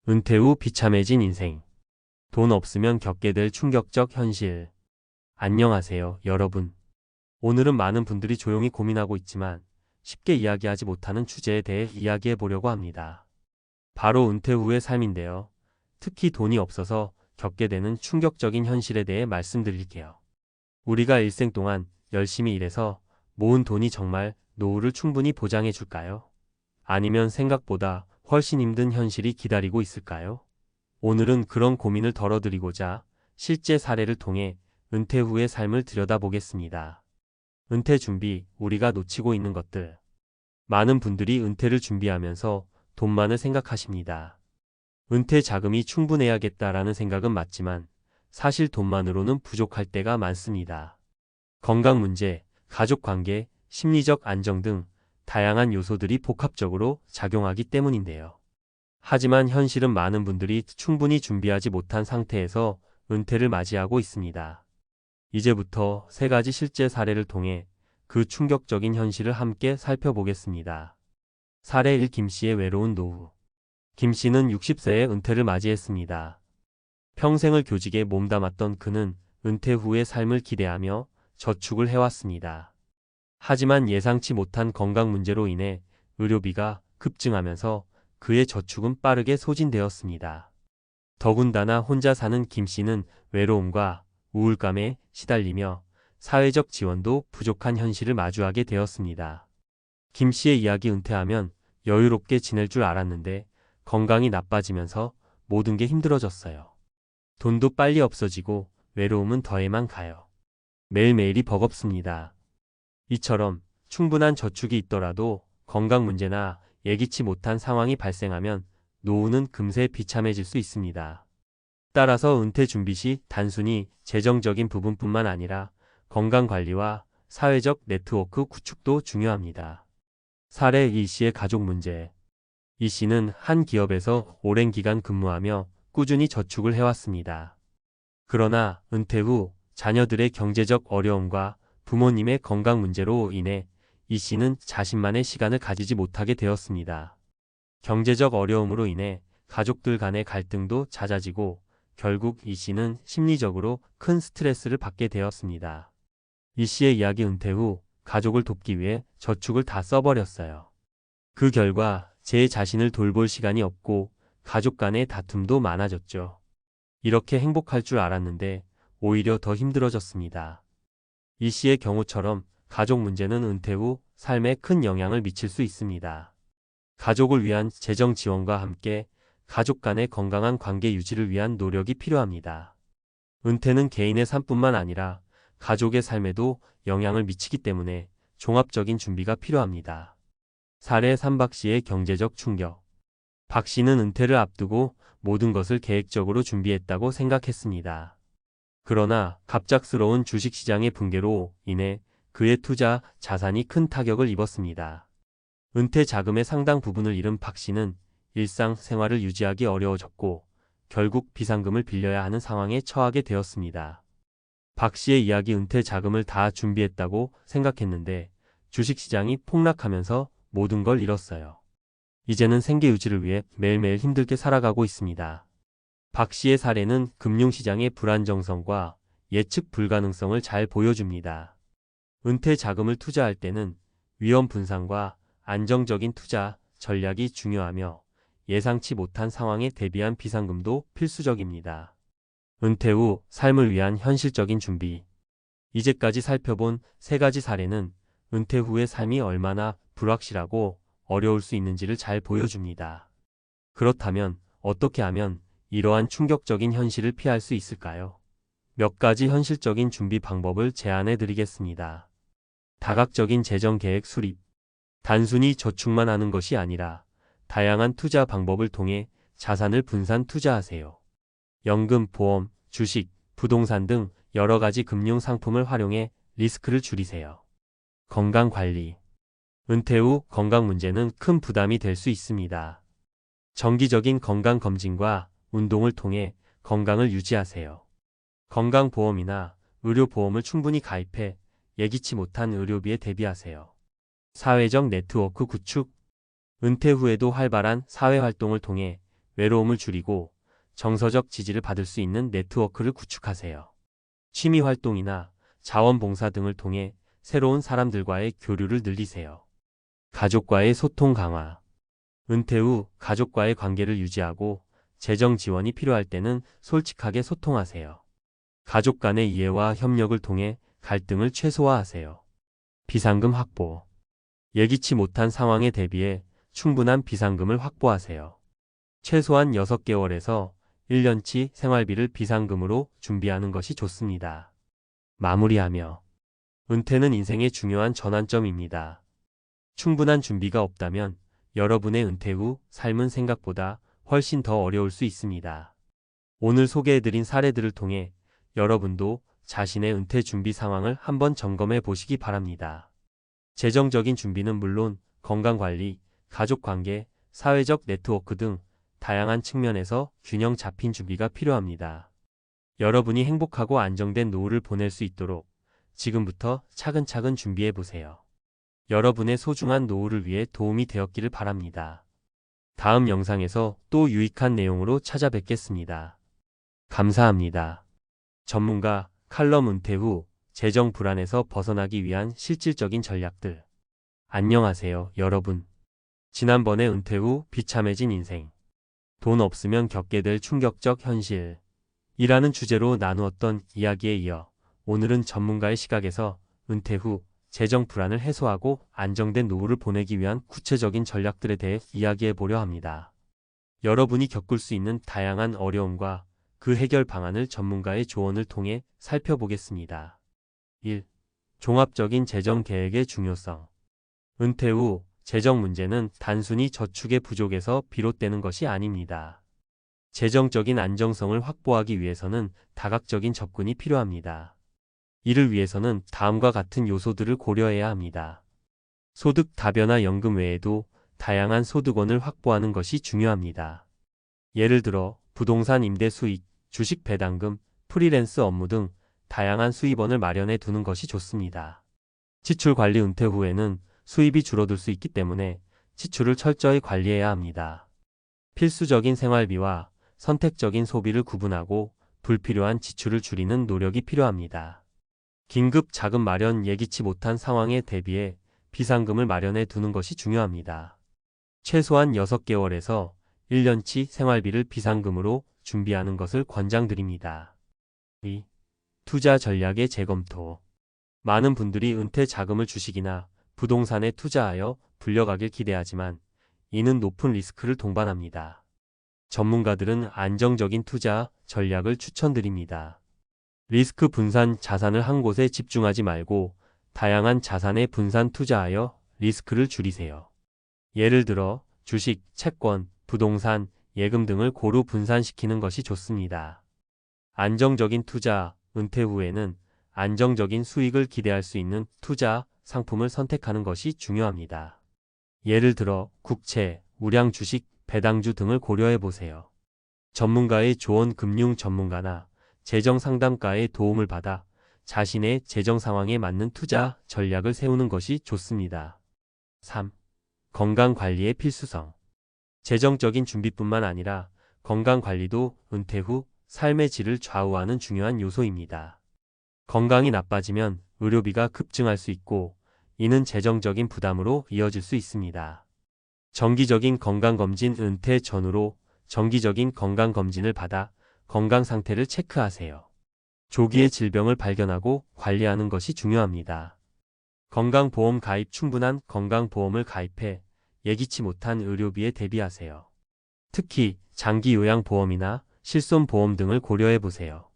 은퇴 후 비참해진 인생. 돈 없으면 겪게 될 충격적 현실. 안녕하세요, 여러분. 오늘은 많은 분들이 조용히 고민하고 있지만 쉽게 이야기하지 못하는 주제에 대해 이야기해 보려고 합니다. 바로 은퇴 후의 삶인데요. 특히 돈이 없어서 겪게 되는 충격적인 현실에 대해 말씀드릴게요. 우리가 일생 동안 열심히 일해서 모은 돈이 정말 노후를 충분히 보장해 줄까요? 아니면 생각보다 훨씬 힘든 현실이 기다리고 있을까요? 오늘은 그런 고민을 덜어드리고자 실제 사례를 통해 은퇴 후의 삶을 들여다보겠습니다. 은퇴 준비, 우리가 놓치고 있는 것들. 많은 분들이 은퇴를 준비하면서 돈만을 생각하십니다. 은퇴 자금이 충분해야겠다라는 생각은 맞지만 사실 돈만으로는 부족할 때가 많습니다. 건강 문제, 가족 관계, 심리적 안정 등 다양한 요소들이 복합적으로 작용하기 때문인데요. 하지만 현실은 많은 분들이 충분히 준비하지 못한 상태에서 은퇴를 맞이하고 있습니다. 이제부터 세 가지 실제 사례를 통해 그 충격적인 현실을 함께 살펴보겠습니다. 사례 1. 김씨의 외로운 노후. 김씨는 60세에 은퇴를 맞이했습니다. 평생을 교직에 몸담았던 그는 은퇴 후의 삶을 기대하며 저축을 해왔습니다. 하지만 예상치 못한 건강 문제로 인해 의료비가 급증하면서 그의 저축은 빠르게 소진되었습니다. 더군다나 혼자 사는 김 씨는 외로움과 우울감에 시달리며 사회적 지원도 부족한 현실을 마주하게 되었습니다. 김 씨의 이야기 은퇴하면 여유롭게 지낼 줄 알았는데 건강이 나빠지면서 모든 게 힘들어졌어요. 돈도 빨리 없어지고 외로움은 더해만 가요. 매일매일이 버겁습니다. 이처럼 충분한 저축이 있더라도 건강 문제나 예기치 못한 상황이 발생하면 노후는 금세 비참해질 수 있습니다. 따라서 은퇴 준비 시 단순히 재정적인 부분뿐만 아니라 건강관리와 사회적 네트워크 구축도 중요합니다. 사례 이 씨의 가족 문제. 이 씨는 한 기업에서 오랜 기간 근무하며 꾸준히 저축을 해왔습니다. 그러나 은퇴 후 자녀들의 경제적 어려움과 부모님의 건강 문제로 인해 이 씨는 자신만의 시간을 가지지 못하게 되었습니다. 경제적 어려움으로 인해 가족들 간의 갈등도 잦아지고 결국 이 씨는 심리적으로 큰 스트레스를 받게 되었습니다. 이 씨의 이야기 은퇴 후 가족을 돕기 위해 저축을 다 써버렸어요. 그 결과 제 자신을 돌볼 시간이 없고 가족 간의 다툼도 많아졌죠. 이렇게 행복할 줄 알았는데 오히려 더 힘들어졌습니다. 이 씨의 경우처럼 가족 문제는 은퇴 후 삶에 큰 영향을 미칠 수 있습니다. 가족을 위한 재정 지원과 함께 가족 간의 건강한 관계 유지를 위한 노력이 필요합니다. 은퇴는 개인의 삶뿐만 아니라 가족의 삶에도 영향을 미치기 때문에 종합적인 준비가 필요합니다. 사례 3. 박 씨의 경제적 충격. 박 씨는 은퇴를 앞두고 모든 것을 계획적으로 준비했다고 생각했습니다. 그러나 갑작스러운 주식시장의 붕괴로 인해 그의 투자 자산이 큰 타격을 입었습니다. 은퇴 자금의 상당 부분을 잃은 박 씨는 일상 생활을 유지하기 어려워졌고 결국 비상금을 빌려야 하는 상황에 처하게 되었습니다. 박 씨의 이야기 은퇴 자금을 다 준비했다고 생각했는데 주식시장이 폭락하면서 모든 걸 잃었어요. 이제는 생계 유지를 위해 매일매일 힘들게 살아가고 있습니다. 박 씨의 사례는 금융시장의 불안정성과 예측 불가능성을 잘 보여줍니다. 은퇴 자금을 투자할 때는 위험 분산과 안정적인 투자 전략이 중요하며 예상치 못한 상황에 대비한 비상금도 필수적입니다. 은퇴 후 삶을 위한 현실적인 준비. 이제까지 살펴본 세 가지 사례는 은퇴 후의 삶이 얼마나 불확실하고 어려울 수 있는지를 잘 보여줍니다. 그렇다면 어떻게 하면 이러한 충격적인 현실을 피할 수 있을까요? 몇 가지 현실적인 준비 방법을 제안해 드리겠습니다. 다각적인 재정 계획 수립. 단순히 저축만 하는 것이 아니라 다양한 투자 방법을 통해 자산을 분산 투자하세요. 연금, 보험, 주식, 부동산 등 여러 가지 금융 상품을 활용해 리스크를 줄이세요. 건강 관리. 은퇴 후 건강 문제는 큰 부담이 될 수 있습니다. 정기적인 건강 검진과 운동을 통해 건강을 유지하세요. 건강보험이나 의료보험을 충분히 가입해 예기치 못한 의료비에 대비하세요. 사회적 네트워크 구축. 은퇴 후에도 활발한 사회활동을 통해 외로움을 줄이고 정서적 지지를 받을 수 있는 네트워크를 구축하세요. 취미 활동이나 자원봉사 등을 통해 새로운 사람들과의 교류를 늘리세요. 가족과의 소통 강화. 은퇴 후 가족과의 관계를 유지하고 재정 지원이 필요할 때는 솔직하게 소통하세요. 가족 간의 이해와 협력을 통해 갈등을 최소화하세요. 비상금 확보. 예기치 못한 상황에 대비해 충분한 비상금을 확보하세요. 최소한 6개월에서 1년치 생활비를 비상금으로 준비하는 것이 좋습니다. 마무리하며 은퇴는 인생의 중요한 전환점입니다. 충분한 준비가 없다면 여러분의 은퇴 후 삶은 생각보다 훨씬 더 어려울 수 있습니다. 오늘 소개해드린 사례들을 통해 여러분도 자신의 은퇴 준비 상황을 한번 점검해 보시기 바랍니다. 재정적인 준비는 물론 건강관리, 가족관계, 사회적 네트워크 등 다양한 측면에서 균형 잡힌 준비가 필요합니다. 여러분이 행복하고 안정된 노후를 보낼 수 있도록 지금부터 차근차근 준비해 보세요. 여러분의 소중한 노후를 위해 도움이 되었기를 바랍니다. 다음 영상에서 또 유익한 내용으로 찾아뵙겠습니다. 감사합니다. 전문가 칼럼 은퇴 후 재정 불안에서 벗어나기 위한 실질적인 전략들. 안녕하세요, 여러분. 지난번에 은퇴 후 비참해진 인생, 돈 없으면 겪게 될 충격적 현실 이라는 주제로 나누었던 이야기에 이어 오늘은 전문가의 시각에서 은퇴 후 재정 불안을 해소하고 안정된 노후를 보내기 위한 구체적인 전략들에 대해 이야기해 보려 합니다. 여러분이 겪을 수 있는 다양한 어려움과 그 해결 방안을 전문가의 조언을 통해 살펴보겠습니다. 1. 종합적인 재정 계획의 중요성. 은퇴 후 재정 문제는 단순히 저축의 부족에서 비롯되는 것이 아닙니다. 재정적인 안정성을 확보하기 위해서는 다각적인 접근이 필요합니다. 이를 위해서는 다음과 같은 요소들을 고려해야 합니다. 소득 다변화 연금 외에도 다양한 소득원을 확보하는 것이 중요합니다. 예를 들어 부동산 임대 수익, 주식 배당금, 프리랜서 업무 등 다양한 수입원을 마련해 두는 것이 좋습니다. 지출 관리. 은퇴 후에는 수입이 줄어들 수 있기 때문에 지출을 철저히 관리해야 합니다. 필수적인 생활비와 선택적인 소비를 구분하고 불필요한 지출을 줄이는 노력이 필요합니다. 긴급 자금 마련. 예기치 못한 상황에 대비해 비상금을 마련해 두는 것이 중요합니다. 최소한 6개월에서 1년치 생활비를 비상금으로 준비하는 것을 권장드립니다. 2. 투자 전략의 재검토. 많은 분들이 은퇴 자금을 주식이나 부동산에 투자하여 불려가길 기대하지만 이는 높은 리스크를 동반합니다. 전문가들은 안정적인 투자 전략을 추천드립니다. 리스크 분산. 자산을 한 곳에 집중하지 말고 다양한 자산에 분산 투자하여 리스크를 줄이세요. 예를 들어 주식, 채권, 부동산, 예금 등을 고루 분산시키는 것이 좋습니다. 안정적인 투자. 은퇴 후에는 안정적인 수익을 기대할 수 있는 투자 상품을 선택하는 것이 중요합니다. 예를 들어 국채, 우량 주식, 배당주 등을 고려해 보세요. 전문가의 조언. 금융 전문가나 재정 상담가의 도움을 받아 자신의 재정 상황에 맞는 투자 전략을 세우는 것이 좋습니다. 3. 건강관리의 필수성. 재정적인 준비뿐만 아니라 건강관리도 은퇴 후 삶의 질을 좌우하는 중요한 요소입니다. 건강이 나빠지면 의료비가 급증할 수 있고 이는 재정적인 부담으로 이어질 수 있습니다. 정기적인 건강검진. 은퇴 전후로 정기적인 건강검진을 받아 건강 상태를 체크하세요. 조기에 질병을 발견하고 관리하는 것이 중요합니다. 건강보험 가입. 충분한 건강보험을 가입해 예기치 못한 의료비에 대비하세요. 특히 장기 요양보험이나 실손보험 등을 고려해 보세요.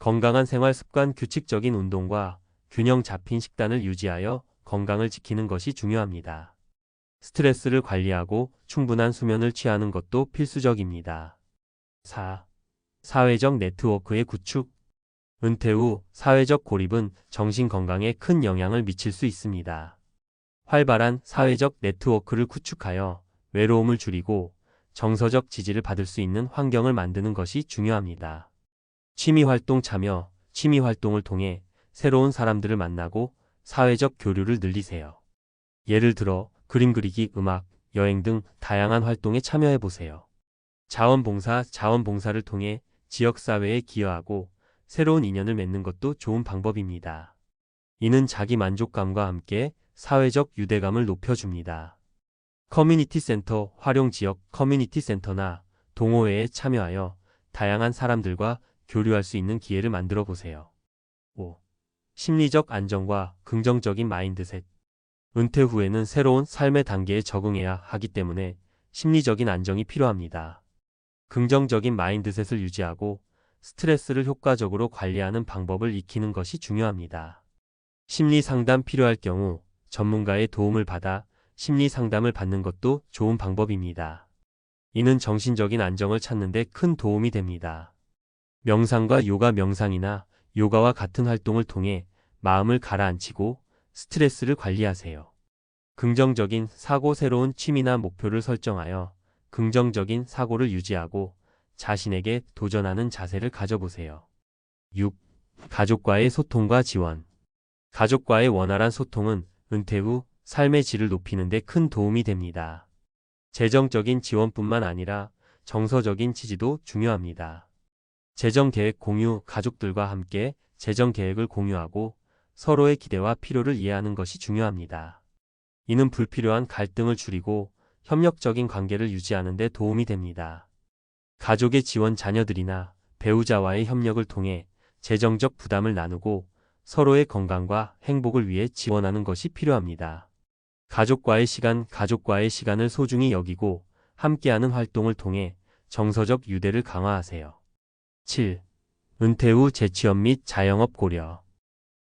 건강한 생활 습관. 규칙적인 운동과 균형 잡힌 식단을 유지하여 건강을 지키는 것이 중요합니다. 스트레스를 관리하고 충분한 수면을 취하는 것도 필수적입니다. 4. 사회적 네트워크의 구축. 은퇴 후 사회적 고립은 정신 건강에 큰 영향을 미칠 수 있습니다. 활발한 사회적 네트워크를 구축하여 외로움을 줄이고 정서적 지지를 받을 수 있는 환경을 만드는 것이 중요합니다. 취미활동 참여. 취미활동을 통해 새로운 사람들을 만나고 사회적 교류를 늘리세요. 예를 들어 그림 그리기, 음악, 여행 등 다양한 활동에 참여해 보세요. 자원봉사를 통해 지역사회에 기여하고 새로운 인연을 맺는 것도 좋은 방법입니다. 이는 자기 만족감과 함께 사회적 유대감을 높여줍니다. 커뮤니티 센터 활용 지역 커뮤니티 센터나 동호회에 참여하여 다양한 사람들과 교류할 수 있는 기회를 만들어 보세요. 5. 심리적 안정과 긍정적인 마인드셋. 은퇴 후에는 새로운 삶의 단계에 적응해야 하기 때문에 심리적인 안정이 필요합니다. 긍정적인 마인드셋을 유지하고 스트레스를 효과적으로 관리하는 방법을 익히는 것이 중요합니다. 심리 상담 필요할 경우 전문가의 도움을 받아 심리 상담을 받는 것도 좋은 방법입니다. 이는 정신적인 안정을 찾는 데 큰 도움이 됩니다. 명상과 명상이나 요가와 같은 활동을 통해 마음을 가라앉히고 스트레스를 관리하세요. 긍정적인 사고 새로운 취미나 목표를 설정하여 긍정적인 사고를 유지하고 자신에게 도전하는 자세를 가져보세요. 6. 가족과의 소통과 지원. 가족과의 원활한 소통은 은퇴 후 삶의 질을 높이는 데 큰 도움이 됩니다. 재정적인 지원뿐만 아니라 정서적인 지지도 중요합니다. 재정 계획 공유, 가족들과 함께 재정 계획을 공유하고 서로의 기대와 필요를 이해하는 것이 중요합니다. 이는 불필요한 갈등을 줄이고 협력적인 관계를 유지하는 데 도움이 됩니다. 가족의 지원 자녀들이나 배우자와의 협력을 통해 재정적 부담을 나누고 서로의 건강과 행복을 위해 지원하는 것이 필요합니다. 가족과의 시간을 소중히 여기고 함께하는 활동을 통해 정서적 유대를 강화하세요. 7. 은퇴 후 재취업 및 자영업 고려.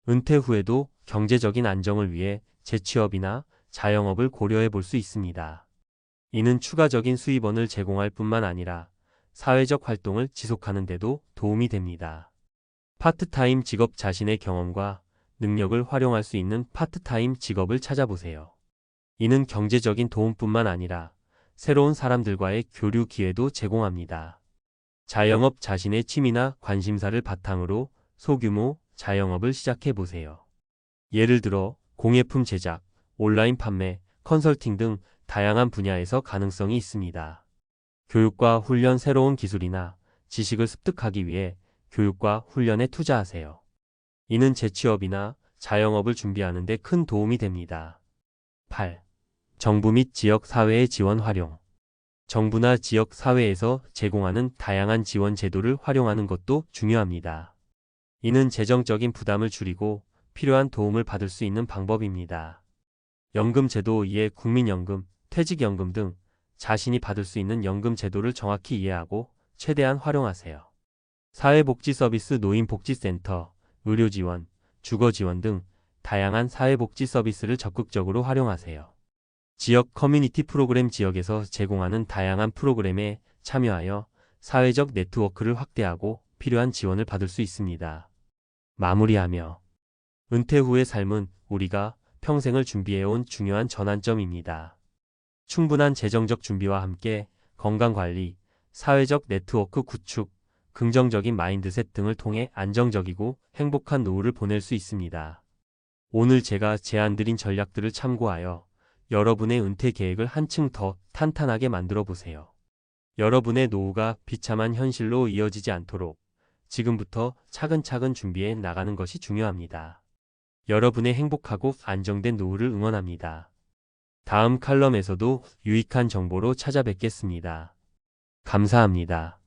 은퇴 후에도 경제적인 안정을 위해 재취업이나 자영업을 고려해 볼 수 있습니다. 이는 추가적인 수입원을 제공할 뿐만 아니라 사회적 활동을 지속하는 데도 도움이 됩니다. 파트타임 직업 자신의 경험과 능력을 활용할 수 있는 파트타임 직업을 찾아보세요. 이는 경제적인 도움뿐만 아니라 새로운 사람들과의 교류 기회도 제공합니다. 자영업 자신의 취미나 관심사를 바탕으로 소규모 자영업을 시작해 보세요. 예를 들어 공예품 제작, 온라인 판매, 컨설팅 등 다양한 분야에서 가능성이 있습니다. 교육과 훈련 새로운 기술이나 지식을 습득하기 위해 교육과 훈련에 투자하세요. 이는 재취업이나 자영업을 준비하는 데 큰 도움이 됩니다. 8. 정부 및 지역 사회의 지원 활용. 정부나 지역 사회에서 제공하는 다양한 지원 제도를 활용하는 것도 중요합니다. 이는 재정적인 부담을 줄이고 필요한 도움을 받을 수 있는 방법입니다. 연금제도 이해 국민연금, 퇴직연금 등 자신이 받을 수 있는 연금 제도를 정확히 이해하고 최대한 활용하세요. 사회복지 서비스 노인복지센터, 의료지원, 주거지원 등 다양한 사회복지 서비스를 적극적으로 활용하세요. 지역 커뮤니티 프로그램 지역에서 제공하는 다양한 프로그램에 참여하여 사회적 네트워크를 확대하고 필요한 지원을 받을 수 있습니다. 마무리하며 은퇴 후의 삶은 우리가 평생을 준비해온 중요한 전환점입니다. 충분한 재정적 준비와 함께 건강관리, 사회적 네트워크 구축, 긍정적인 마인드셋 등을 통해 안정적이고 행복한 노후를 보낼 수 있습니다. 오늘 제가 제안드린 전략들을 참고하여 여러분의 은퇴 계획을 한층 더 탄탄하게 만들어 보세요. 여러분의 노후가 비참한 현실로 이어지지 않도록 지금부터 차근차근 준비해 나가는 것이 중요합니다. 여러분의 행복하고 안정된 노후를 응원합니다. 다음 칼럼에서도 유익한 정보로 찾아뵙겠습니다. 감사합니다.